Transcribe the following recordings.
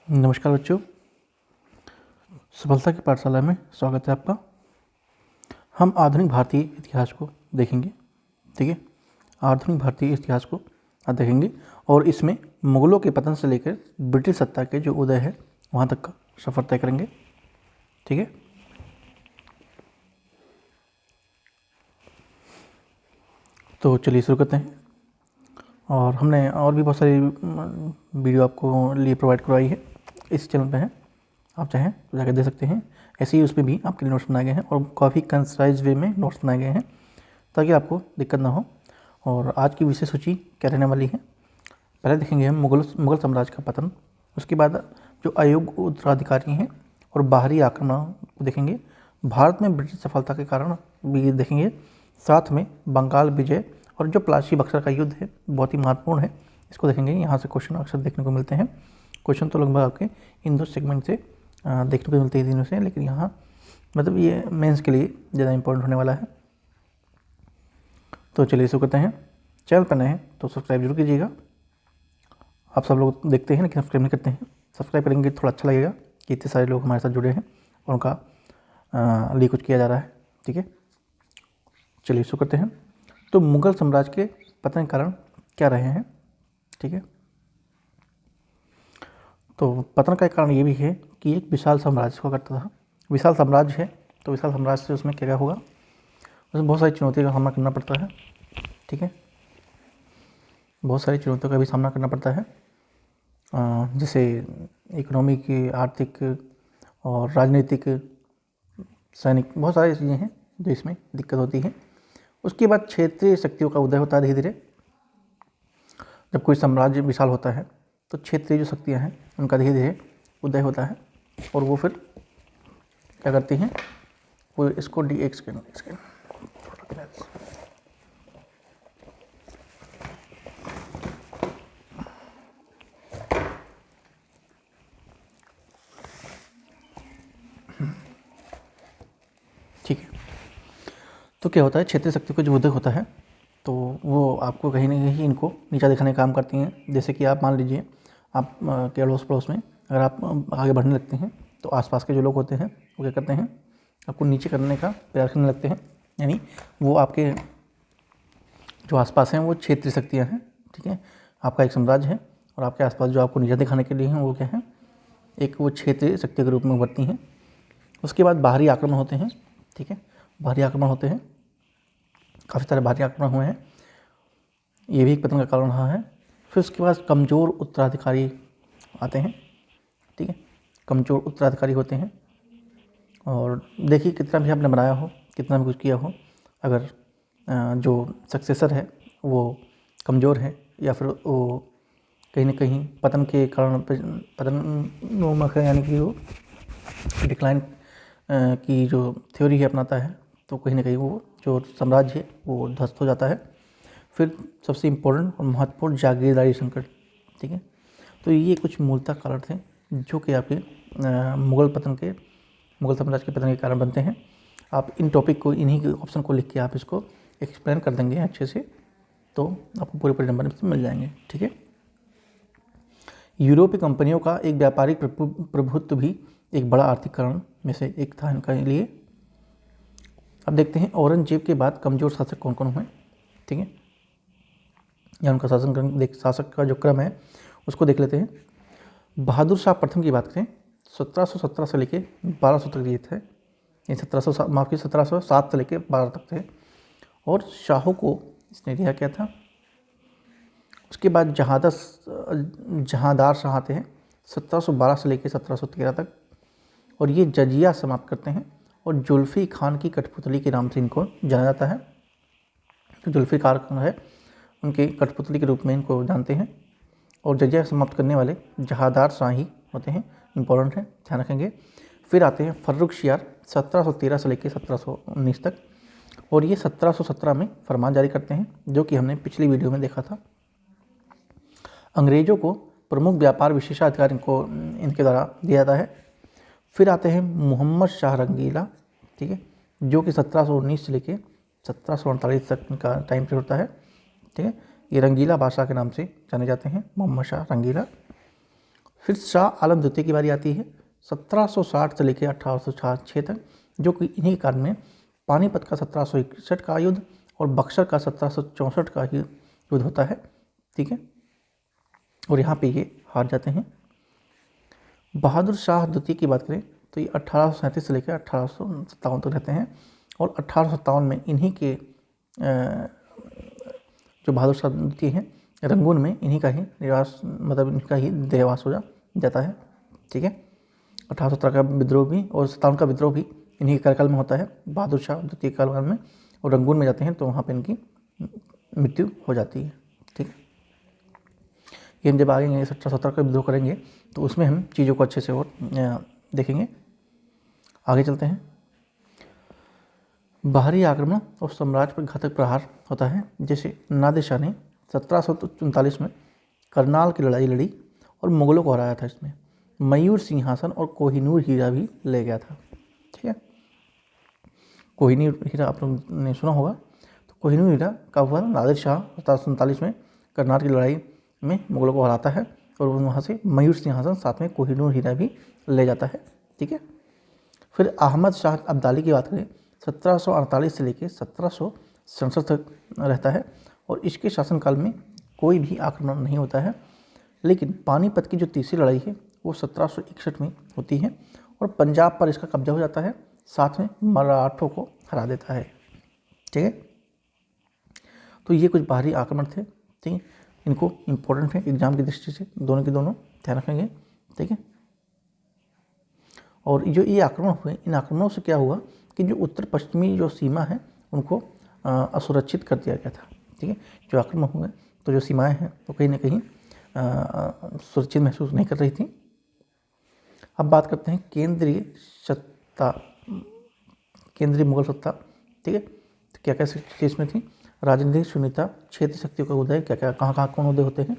नमस्कार बच्चों, सफलता की पाठशाला में स्वागत है आपका। हम आधुनिक भारतीय इतिहास को देखेंगे। ठीक है, आधुनिक भारतीय इतिहास को आज देखेंगे और इसमें मुगलों के पतन से लेकर ब्रिटिश सत्ता के जो उदय है वहाँ तक का सफ़र तय करेंगे। ठीक है, तो चलिए शुरू करते हैं। और हमने और भी बहुत सारी वीडियो आपको लिए प्रोवाइड करवाई है, इस चैनल पे है, आप चाहें तो जाकर दे सकते हैं। ऐसे ही उसमें भी आपके लिए नोट्स बनाए गए हैं और काफ़ी कंसाइज वे में नोट्स बनाए गए हैं ताकि आपको दिक्कत ना हो। और आज की विषय सूची क्या रहने वाली है, पहले देखेंगे हम मुगल साम्राज्य का पतन, उसके बाद जो अयोग्य उत्तराधिकारी हैं और बाहरी आक्रमण को देखेंगे, भारत में ब्रिटिश सफलता के कारण भी देखेंगे, साथ में बंगाल विजय और जो प्लासी बक्सर का युद्ध है बहुत ही महत्वपूर्ण है, इसको देखेंगे। यहाँ से क्वेश्चन अक्सर देखने को मिलते हैं। क्वेश्चन तो लगभग आपके इन दो सेगमेंट से देखने को मिलते हैं तीनों से, लेकिन यहाँ मतलब ये मेंस के लिए ज़्यादा इंपॉर्टेंट होने वाला है। तो चलिए शुरू करते हैं। चैनल पर नए हैं तो सब्सक्राइब जरूर कीजिएगा। आप सब लोग देखते हैं लेकिन सब्सक्राइब नहीं करते हैं, सब्सक्राइब करेंगे थोड़ा अच्छा लगेगा कि इतने सारे लोग हमारे साथ जुड़े हैं और उनका लिए कुछ किया जा रहा है। ठीक है, चलिए शुरू करते हैं। तो मुगल साम्राज्य के पतन के कारण क्या रहे हैं। ठीक है, तो पतन का कारण ये भी है कि एक विशाल साम्राज्य हुआ करता था। विशाल साम्राज्य है तो विशाल साम्राज्य से उसमें क्या क्या होगा, उसमें बहुत सारी चुनौतियों का सामना करना पड़ता है। ठीक है, बहुत सारी चुनौतियों का भी सामना करना पड़ता है, जैसे इकोनॉमिक, आर्थिक और राजनीतिक, सैनिक, बहुत सारी चीज़ें हैं जो इसमें दिक्कत होती है। उसके बाद क्षेत्रीय शक्तियों का उदय होता है धीरे धीरे। जब कोई साम्राज्य विशाल होता है तो क्षेत्रीय जो शक्तियाँ हैं उनका धीरे धीरे उदय होता है और वो फिर क्या करती हैं, वो इसको ठीक है, तो क्या होता है, क्षेत्रीय शक्ति का जो उदय होता है तो वो आपको कहीं ना कहीं इनको नीचा दिखाने का काम करती हैं। जैसे कि आप मान लीजिए, आप के अड़ोस पड़ोस में अगर आप आगे बढ़ने लगते हैं तो आसपास के जो लोग होते हैं वो क्या करते हैं, आपको नीचे करने का प्रयास करने लगते हैं। यानी वो आपके जो आसपास हैं वो क्षेत्रीय शक्तियाँ हैं। ठीक है, आपका एक साम्राज्य है और आपके आसपास जो आपको नीचा दिखाने के लिए हैं वो क्या है, एक वो क्षेत्रीय शक्ति के रूप में उभरती हैं। उसके बाद बाहरी आक्रमण होते हैं। ठीक है, बाहरी आक्रमण होते हैं, काफ़ी सारे बाहरी आक्रमण हुए हैं, ये भी एक पतन का कारण रहा है। फिर उसके बाद कमज़ोर उत्तराधिकारी आते हैं। ठीक है, कमज़ोर उत्तराधिकारी होते हैं और देखिए कितना भी आपने बनाया हो, कितना भी कुछ किया हो, अगर जो सक्सेसर है वो कमज़ोर है या फिर वो कहीं ना कहीं पतन के कारण पतन है, यानी कि वो डिक्लाइन की जो थ्योरी है अपनाता है, तो कहीं ना कहीं वो जो साम्राज्य है वो ध्वस्त हो जाता है। फिर सबसे इम्पोर्टेंट और महत्वपूर्ण जागीरदारी संकट। ठीक है, तो ये कुछ मूलतः कारण थे जो कि आपके मुगल साम्राज्य के पतन के कारण बनते हैं। आप इन टॉपिक को, इन्हीं के ऑप्शन को लिख के आप इसको एक्सप्लेन कर देंगे अच्छे से तो आपको पूरे नंबर मिल जाएंगे। ठीक है, यूरोपीय कंपनियों का एक व्यापारिक प्रभुत्व भी एक बड़ा आर्थिक कारण में से एक था इनका लिए। अब देखते हैं औरंगजेब के बाद कमज़ोर शासक कौन कौन हुए। ठीक है, या उनका शासक का जो क्रम है उसको देख लेते हैं। बहादुर शाह प्रथम की बात करें, 1717 से लेकर 1200 तक ये थे। ये 1707 से लेकर 12 तक थे और शाहों को इसने रिहा किया था। उसके बाद जहांदार शाह आते हैं 1712 से लेकर 1713 तक और ये जजिया समाप्त करते हैं और जुल्फ़ी खान की कठपुतली के नाम से इनको जाना जाता है। तो जुल्फ़िकार खान है, उनके कठपुतली के रूप में इनको जानते हैं। और जजिया समाप्त करने वाले जहांदार शाह ही होते हैं, इंपॉर्टेंट है, ध्यान रखेंगे। फिर आते हैं फर्रुखशियार 1713 से लेकर 1719 तक और ये 1717 में फरमान जारी करते हैं, जो कि हमने पिछली वीडियो में देखा था। अंग्रेज़ों को प्रमुख व्यापार विशेषाधिकार इनको इनके द्वारा दिया जाता है। फिर आते हैं मोहम्मद शाह रंगीला। ठीक है, जो कि 1719 से लेकर 1748 तक इनका टाइम पीरियड होता है। ठीक है, ये रंगीला बादशाह के नाम से जाने जाते हैं, मोहम्मद शाह रंगीला। फिर शाह आलम द्वितीय की बारी आती है 1760 से लेकर 1806 तक, जो कि इन्हीं काल में पानीपत का 1761 का युद्ध और बक्सर का 1764 का युद्ध होता है। ठीक है, और यहाँ पे ये हार जाते हैं। बहादुर शाह द्वितीय की बात करें तो ये 1837 से लेकर 1857 तक रहते हैं, और 1857 में इन्हीं के जो बहादुर शाह द्वितीय हैं रंगून में इन्हीं का ही निवास, मतलब इनका ही देहवास हो जाता है। ठीक है, 1817 का विद्रोह भी और 57 का विद्रोह भी इन्हीं के कार्यकाल में होता है, बहादुर शाह द्वितीय कार्यकाल में, और रंगून में जाते हैं तो वहाँ पे इनकी मृत्यु हो जाती है। ठीक है, ये हम जब आगे 1817 का विद्रोह करेंगे तो उसमें हम चीज़ों को अच्छे से और देखेंगे। आगे चलते हैं। बाहरी आक्रमण और साम्राज्य पर घातक प्रहार होता है, जैसे नादिर शाह ने 1739 में करनाल की लड़ाई लड़ी और मुगलों को हराया था। इसमें मयूर सिंहासन और कोहिनूर हीरा भी ले गया था। ठीक है, कोहिनूर हीरा आप लोग ने सुना होगा। तो कोहिनूर हीरा का हुआ नादिर शाह 1739 में करनाल की लड़ाई में मुगलों को हराता है, और वहाँ से मयूर सिंहासन साथ में कोहिनूर हीरा भी ले जाता है। ठीक है, फिर अहमद शाह अब्दाली की बात करें 1748 से लेकर 1767 तक रहता है, और इसके शासनकाल में कोई भी आक्रमण नहीं होता है। लेकिन पानीपत की जो तीसरी लड़ाई है वो 1761 में होती है, और पंजाब पर इसका कब्जा हो जाता है, साथ में मराठों को हरा देता है। ठीक है, तो ये कुछ बाहरी आक्रमण थे। ठीक है, इनको इम्पोर्टेंट है एग्जाम की दृष्टि से, दोनों के दोनों ध्यान रखेंगे। ठीक है, और जो ये आक्रमण हुए, इन आक्रमणों से क्या हुआ कि जो उत्तर पश्चिमी जो सीमा है उनको असुरक्षित कर दिया गया था। ठीक है, जो आक्रमण हुए तो जो सीमाएं हैं वो कहीं ना कहीं सुरक्षित महसूस नहीं कर रही थी। अब बात करते हैं केंद्रीय मुगल सत्ता। ठीक है, तो क्या क्या शक्ति इसमें थी, राजनीतिक शून्यता, क्षेत्र शक्तियों का उदय, क्या क्या कहाँ कौन उदय होते हैं।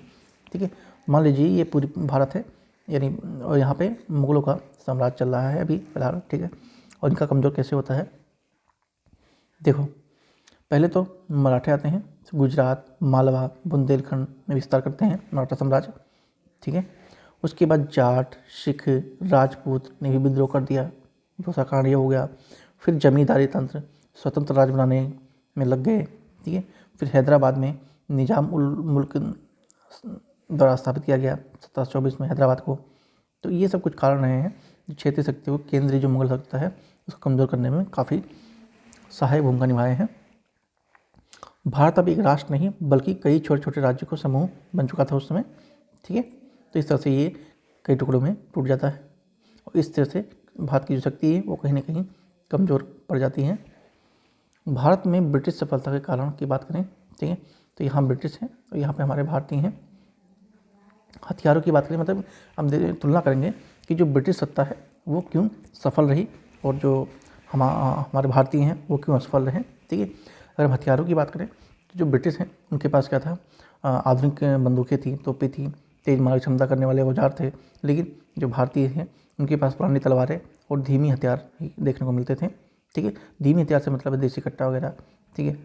ठीक है, मान लीजिए ये पूरी भारत है, यानी और यहाँ पे मुगलों का साम्राज्य चल रहा है अभी फिलहाल। ठीक है, और इनका कमज़ोर कैसे होता है, देखो पहले तो मराठे आते हैं, गुजरात, मालवा, बुंदेलखंड में विस्तार करते हैं मराठा साम्राज्य। ठीक है, उसके बाद जाट, सिख, राजपूत ने भी विद्रोह कर दिया, दूसरा कांड ये हो गया। फिर जमींदारी तंत्र स्वतंत्र राज्य बनाने में लग गए। ठीक है, फिर हैदराबाद में निजाम उल मुल्क द्वारा स्थापित किया गया 1724 में हैदराबाद को। तो ये सब कुछ कारण रहे हैं जो क्षेत्रीय शक्तियों को, केंद्रीय जो मुगल सत्ता है उसको कमज़ोर करने में काफ़ी सहायक भूमिका निभाए हैं। भारत अब एक राष्ट्र नहीं बल्कि कई छोटे छोटे राज्यों का समूह बन चुका था उस समय। ठीक है, तो इस तरह से ये कई टुकड़ों में टूट जाता है, और इस तरह से भारत की जो शक्ति है वो कहीं ना कहीं कमज़ोर पड़ जाती है। भारत में ब्रिटिश सफलता के कारण की बात करें, ठीक है, तो यहाँ ब्रिटिश हैं और यहाँ पे हमारे भारतीय हैं। हथियारों की बात करें, मतलब हम तुलना करेंगे कि जो ब्रिटिश सत्ता है वो क्यों सफल रही और जो हमारे भारतीय हैं वो क्यों असफल रहे। ठीक है, अगर हम हथियारों की बात करें तो जो ब्रिटिश हैं उनके पास क्या था, आधुनिक बंदूकें थी, तोपें थी, तेज मारक क्षमता करने वाले औजार थे। लेकिन जो भारतीय हैं उनके पास पुरानी तलवारें और धीमी हथियार देखने को मिलते थे। ठीक है, धीमी हथियार से मतलब देसी कट्टा वगैरह। ठीक है,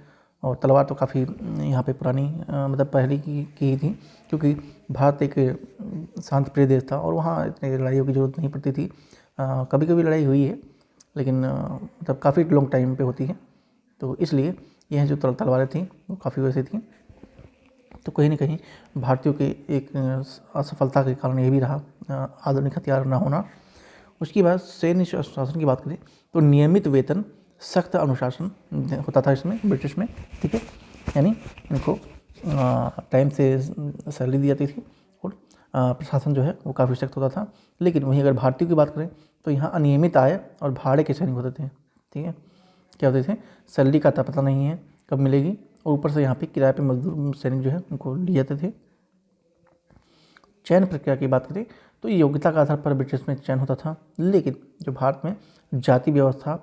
और तलवार तो काफ़ी यहाँ पे पुरानी मतलब पहले की ही थी, क्योंकि भारत एक शांत प्रिय देश था और वहाँ इतनी लड़ाइयों की ज़रूरत नहीं पड़ती थी। कभी कभी लड़ाई हुई है लेकिन मतलब काफ़ी लॉन्ग टाइम पे होती है, तो इसलिए यह जो तलवारें थी वो काफ़ी वैसे थी। तो कहीं ना कहीं भारतीयों के एक असफलता के कारण ये भी रहा आधुनिक हथियार ना होना। उसके बाद सैन्य शासन की बात करें तो नियमित वेतन, सख्त अनुशासन होता था इसमें ब्रिटिश में। ठीक है, यानी इनको टाइम से सैलरी दी जाती थी और प्रशासन जो है वो काफ़ी सख्त होता था। लेकिन वहीं अगर भारतीयों की बात करें तो यहाँ अनियमित आय और भाड़े के सैनिक होते थे। ठीक है, क्या होते थे, सैलरी का पता नहीं है कब मिलेगी, और ऊपर से यहाँ पे किराए पे मजदूर सैनिक जो है उनको लिए जाते थे। चयन प्रक्रिया की बात करें तो योग्यता के आधार पर ब्रिटिश में चयन होता था, लेकिन जो भारत में जाति व्यवस्था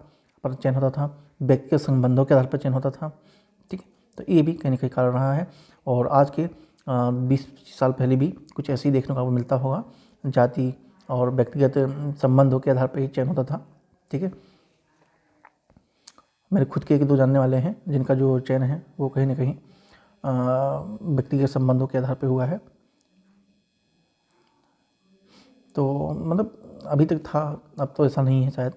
पर चयन होता था, व्यक्तिगत संबंधों के आधार पर चयन होता था। ठीक है, तो ये भी कहीं ना कहीं कारण रहा है, और आज के 20-25 साल पहले भी कुछ ऐसे ही देखने को मिलता होगा, जाति और व्यक्तिगत संबंधों के आधार पर ही चयन होता था। ठीक है, मेरे खुद के 1-2 जानने वाले हैं जिनका जो चयन है वो कहीं ना कहीं व्यक्तिगत संबंधों के आधार पर हुआ है। तो मतलब अभी तक था, अब तो ऐसा नहीं है शायद,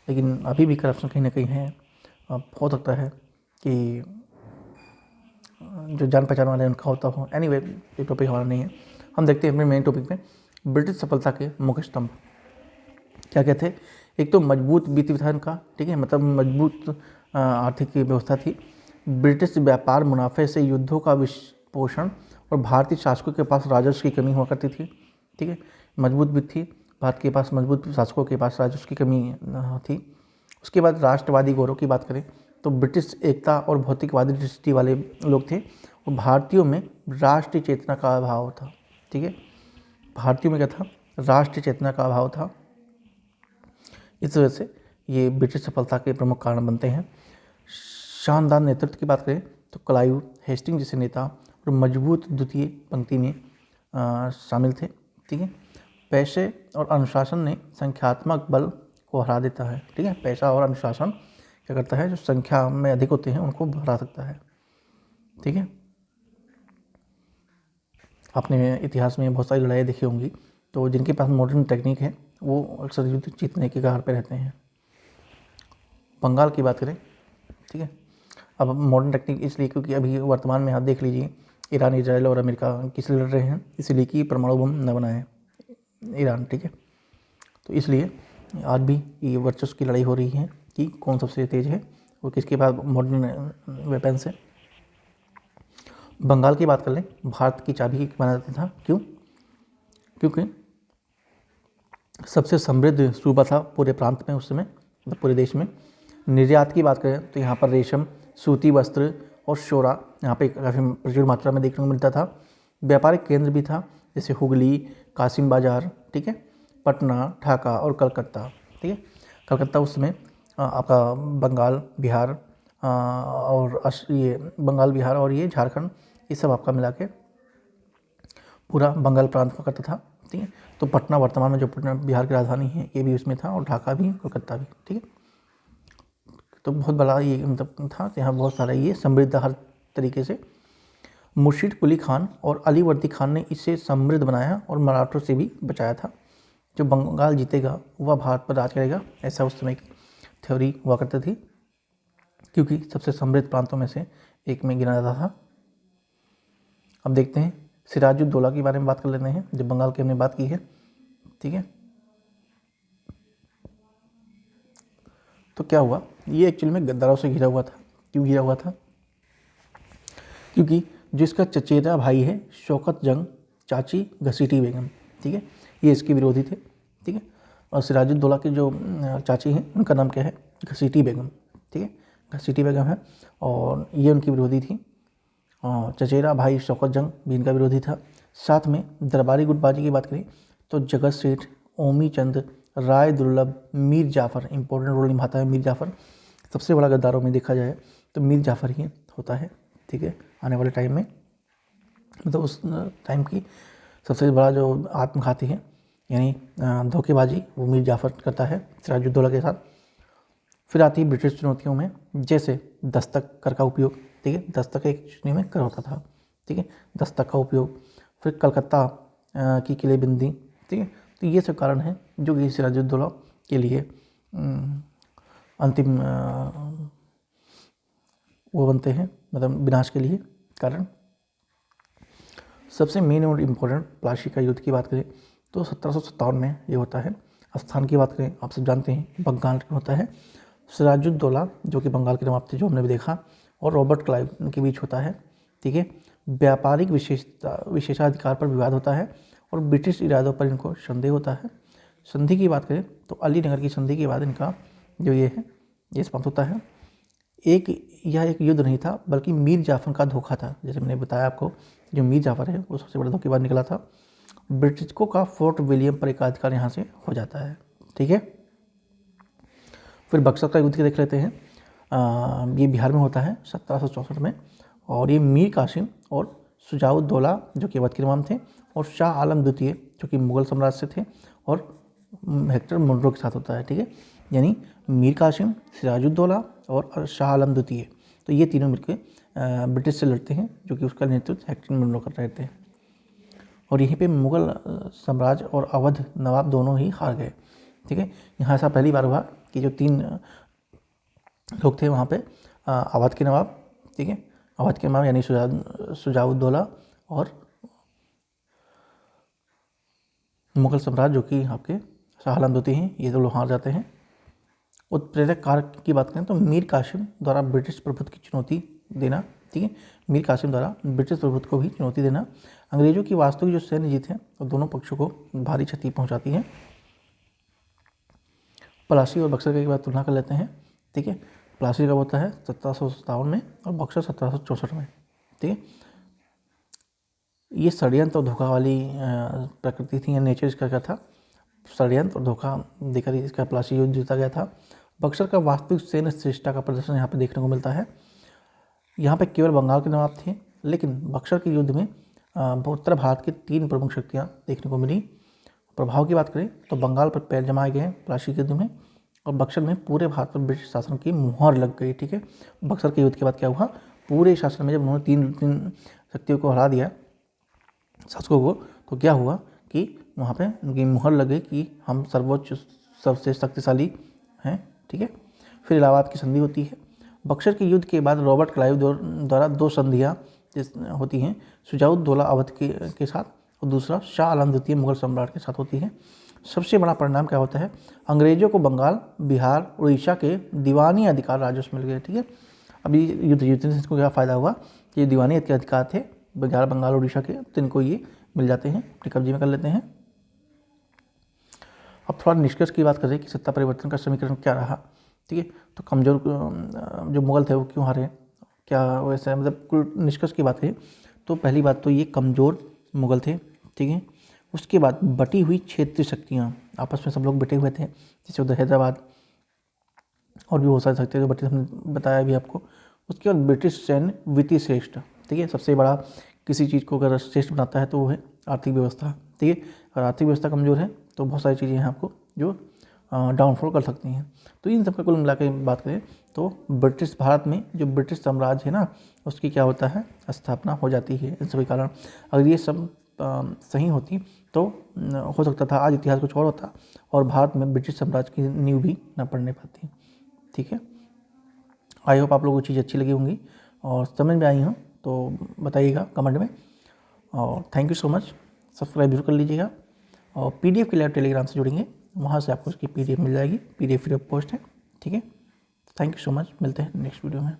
लेकिन अभी भी करप्शन कहीं ना कहीं है। अब हो सकता है कि जो जान पहचान वाले हैं उनका होता हो। एनीवे, ये टॉपिक हमारा नहीं है। हम देखते हैं अपने मेन टॉपिक में, ब्रिटिश सफलता के मुख्य स्तंभ क्या क्या थे। एक तो मजबूत वित्त था इनका, ठीक है, मतलब मजबूत आर्थिक व्यवस्था थी। ब्रिटिश व्यापार मुनाफे से युद्धों का पोषण, और भारतीय शासकों के पास राजस्व की कमी हुआ करती थी, ठीक है। मजबूत वित्त थी, भारत के पास मजबूत शासकों के पास राजस्व की कमी थी। उसके बाद राष्ट्रवादी गौरव की बात करें तो ब्रिटिश एकता और भौतिकवादी दृष्टि वाले लोग थे, और भारतीयों में राष्ट्रीय चेतना का अभाव था, ठीक है। भारतीयों में क्या था, राष्ट्रीय चेतना का अभाव था। इस वजह से ये ब्रिटिश सफलता के प्रमुख कारण बनते हैं। शानदार नेतृत्व की बात करें तो क्लाइव, हेस्टिंग जैसे नेता और मजबूत द्वितीय पंक्ति में शामिल थे, ठीक है। पैसे और अनुशासन ने संख्यात्मक बल को हरा देता है, ठीक है। पैसा और अनुशासन क्या करता है, जो संख्या में अधिक होते हैं उनको हरा सकता है, ठीक है। आपने इतिहास में बहुत सारी लड़ाई देखी होंगी, तो जिनके पास मॉडर्न टेक्निक है वो अक्सर युद्ध जीतने की कगार पे रहते हैं। बंगाल की बात करें, ठीक है। अब मॉडर्न टेक्निक इसलिए क्योंकि अभी वर्तमान में आप देख लीजिए, ईरान, इजराइल और अमेरिका किस लिए लड़ रहे हैं, इसलिए कि परमाणु बम न बनाए ईरान, ठीक है। तो इसलिए आज भी ये वर्चस्व की लड़ाई हो रही है कि कौन सबसे तेज़ है और किसके पास मॉडर्न वेपन्स है। बंगाल की बात कर लें, भारत की चाबी माना जाता था, क्यों? क्योंकि सबसे समृद्ध सूबा था पूरे प्रांत में उस समय, मतलब पूरे देश में। निर्यात की बात करें तो यहाँ पर रेशम, सूती वस्त्र और शोरा यहाँ पे काफ़ी प्रचुर मात्रा में देखने को मिलता था। व्यापारिक केंद्र भी था, जैसे हुगली, कासिम बाजार, ठीक है, पटना, ढाका और कलकत्ता, ठीक है। कलकत्ता उस समय आपका बंगाल, बिहार और ये बंगाल, बिहार और ये झारखंड, ये सब आपका मिला के पूरा बंगाल प्रांत का करता था, ठीक है। तो पटना वर्तमान में जो पटना बिहार की राजधानी है ये भी उसमें था, और ढाका भी, कलकत्ता भी, ठीक है। तो बहुत बड़ा ये मतलब था, यहाँ बहुत सारा ये समृद्ध हर तरीके से। मुर्शिद कुली खान और अलीवर्दी खान ने इसे समृद्ध बनाया और मराठों से भी बचाया था। जो बंगाल जीतेगा वह भारत पर राज करेगा, ऐसा उस समय की थ्योरी हुआ करती थी, क्योंकि सबसे समृद्ध प्रांतों में से एक में गिना जाता था। अब देखते हैं सिराजुद्दौला के बारे में बात कर लेते हैं, जो बंगाल की हमने बात की है, ठीक है। तो क्या हुआ, ये एक्चुअली में गद्दारों से घिरा हुआ था। क्यों घिरा हुआ था? क्योंकि जिसका चचेरा भाई है शौकत जंग, चाची घसीटी बेगम, ठीक है, ये इसके विरोधी थे, ठीक है। और सिराजुद्दौला के जो चाची हैं उनका नाम क्या है, घसीटी बेगम, ठीक है, घसीटी बेगम है, और ये उनकी विरोधी थी। चचेरा भाई शौकत जंग भी इनका विरोधी था। साथ में दरबारी गुटबाजी की बात करें तो जगत सेठ, ओमी चंद, राय दुर्लभ, मीर जाफ़र इंपॉर्टेंट रोल निभाता है। मीर जाफ़र सबसे बड़ा गद्दारों में देखा जाए तो मीर जाफ़र ही होता है, ठीक है। आने वाले टाइम में मतलब उस टाइम की सबसे बड़ा जो आत्मघाती है यानी धोखेबाजी, वो मीर जाफ़र करता है सिराजुद्दौला के साथ। फिर आती है ब्रिटिश चुनौतियों में, जैसे दस्तक कर का उपयोग, ठीक है, दस्तक एक चुनी में कर होता था, ठीक है, दस्तक का उपयोग। फिर कलकत्ता की किलेबंदी, ठीक है। तो ये सब कारण हैं जो कि सिराजुद्दौला के लिए अंतिम वो बनते हैं, मतलब विनाश के लिए कारण। सबसे मेन और इम्पोर्टेंट प्लासी का युद्ध की बात करें तो 1757 में ये होता है। स्थान की बात करें, आप सब जानते हैं बंगाल में होता है। सिराजुद्दौला जो कि बंगाल के नवाब थे, जो हमने भी देखा, और रॉबर्ट क्लाइव के बीच होता है, ठीक है। व्यापारिक विशेषाधिकार पर विवाद होता है और ब्रिटिश इरादों पर इनको संदेह होता है। संधि की बात करें तो अलीनगर की संधि के बाद इनका जो ये है ये समाप्त होता है। यह एक युद्ध नहीं था बल्कि मीर जाफ़र का धोखा था। जैसे मैंने बताया आपको, जो मीर जाफ़र है वो सबसे बड़ा धोखेबाज निकला था। ब्रिटिशों का फोर्ट विलियम पर एकाधिकार यहाँ से हो जाता है, ठीक है। फिर बक्सर का युद्ध की देख लेते हैं। ये बिहार में होता है 1764 में, और ये मीर कासिम और शुजाउद्दौला जो कि अवध के इमाम थे, और शाह आलम द्वितीय जो कि मुगल साम्राज्य से थे, और हेक्टर मुनरो के साथ होता है, ठीक है। यानी मीर कासिम, सिराजुद्दौला और शाह आलम द्वितीय, तो ये तीनों मिलकर ब्रिटिश से लड़ते हैं, जो कि उसका नेतृत्व हेक्टर मुनरो कर रहे थे। और यहीं पे मुग़ल साम्राज्य और अवध नवाब दोनों ही हार गए। ठीक है, यहाँ ऐसा पहली बार हुआ कि जो 3 लोग थे वहाँ पे, अवध के नवाब, ठीक है, अवध के नवाब यानी शुजाउद्दौला और मुग़ल सम्राट जो कि आपके शाह आलम द्वितीय हैं, ये 2 लोग हार जाते हैं। उत्प्रेरक कारक की बात करें तो मीर कासिम द्वारा ब्रिटिश प्रभुत्व की चुनौती देना, ठीक है, मीर कासिम द्वारा ब्रिटिश प्रभुत्व को भी चुनौती देना अंग्रेजों की वास्तविक जो सैन्य जीत है वो दोनों पक्षों को भारी क्षति पहुंचाती है। प्लासी और बक्सर की बात तुलना कर लेते हैं। ठीक है, प्लासी कब होता है 1757 में और बक्सर 1764 में। ठीक है, ये षड्यंत्र और धोखा वाली प्रकृति थी, या नेचर इसका क्या था, षड्यंत्र और धोखा देकर इसका प्लासी युद्ध जीता गया था। बक्सर का वास्तविक सैन्य श्रेष्ठता का प्रदर्शन यहाँ पे देखने को मिलता है। यहाँ पे केवल बंगाल के नवाब थे, लेकिन बक्सर के युद्ध में उत्तर भारत की 3 प्रमुख शक्तियाँ देखने को मिली। प्रभाव की बात करें तो बंगाल पर पैर जमाए गए प्लासी के युद्ध में, और बक्सर में पूरे भारत पर ब्रिटिश शासन की मुहर लग गई। ठीक है, बक्सर के युद्ध के बाद क्या हुआ, पूरे शासन में जब उन्होंने 3 शक्तियों को हरा दिया, शासकों को, तो क्या हुआ कि वहाँ पे उनकी मुहर लग गई कि हम सर्वोच्च सबसे शक्तिशाली हैं। ठीक है, फिर इलाहाबाद की संधि होती है। बक्सर के युद्ध के बाद रॉबर्ट क्लाइव द्वारा 2 संधियाँ होती हैं, शुजाउद्दौला अवध के साथ और दूसरा शाह आलम द्वितीय मुगल सम्राट के साथ होती है। सबसे बड़ा परिणाम क्या होता है, अंग्रेजों को बंगाल, बिहार, उड़ीसा के दीवानी अधिकार राजस्व मिल गए। ठीक है, अभी युद्ध जीतने से इसको क्या फ़ायदा हुआ कि ये दीवानी अधिकार थे बिहार, बंगाल, उड़ीसा के, तो इनको ये मिल जाते हैं, अपनी कब्जे में कर लेते हैं। अब थोड़ा निष्कर्ष की बात करें कि सत्ता परिवर्तन का समीकरण क्या रहा। ठीक है, तो कमज़ोर जो मुगल थे वो क्यों हारे, क्या वैसे, मतलब कुल निष्कर्ष की बात करें तो पहली बात तो ये कमज़ोर मुगल थे। ठीक है, उसके बाद बटी हुई क्षेत्रीय शक्तियाँ, आपस में सब लोग बटे हुए थे, जैसे उधर हैदराबाद और भी बहुत सारी शक्तियाँ जो बटी, हमने बताया भी आपको। उसके बाद ब्रिटिश सैन्य वित्तीय श्रेष्ठ। ठीक है, सबसे बड़ा किसी चीज़ को अगर श्रेष्ठ बनाता है तो वो है आर्थिक व्यवस्था। ठीक है, अगर आर्थिक व्यवस्था कमज़ोर है तो बहुत सारी चीज़ें हैं आपको जो डाउनफॉल कर सकती हैं। तो इन सबका कुल मिला के बात करें तो ब्रिटिश भारत में जो ब्रिटिश साम्राज्य है ना, उसकी क्या होता है, स्थापना हो जाती है इन सभी कारण। अगर ये सब सही होती तो हो सकता था आज इतिहास कुछ और होता और भारत में ब्रिटिश साम्राज्य की नींव भी न पड़ने पाती। ठीक है, आई होप आप लोगों को चीज़ अच्छी लगी होंगी और समझ में आई हो तो बताइएगा कमेंट में, और thank you so much. Subscribe जरूर कर लीजिएगा, और PDF के लिए आप टेलीग्राम से जुड़ेंगे, वहाँ से आपको उसकी PDF मिल जाएगी, PDF फ्री ऑफ कॉस्ट है। ठीक है, थैंक यू सो मच, मिलते हैं नेक्स्ट वीडियो में।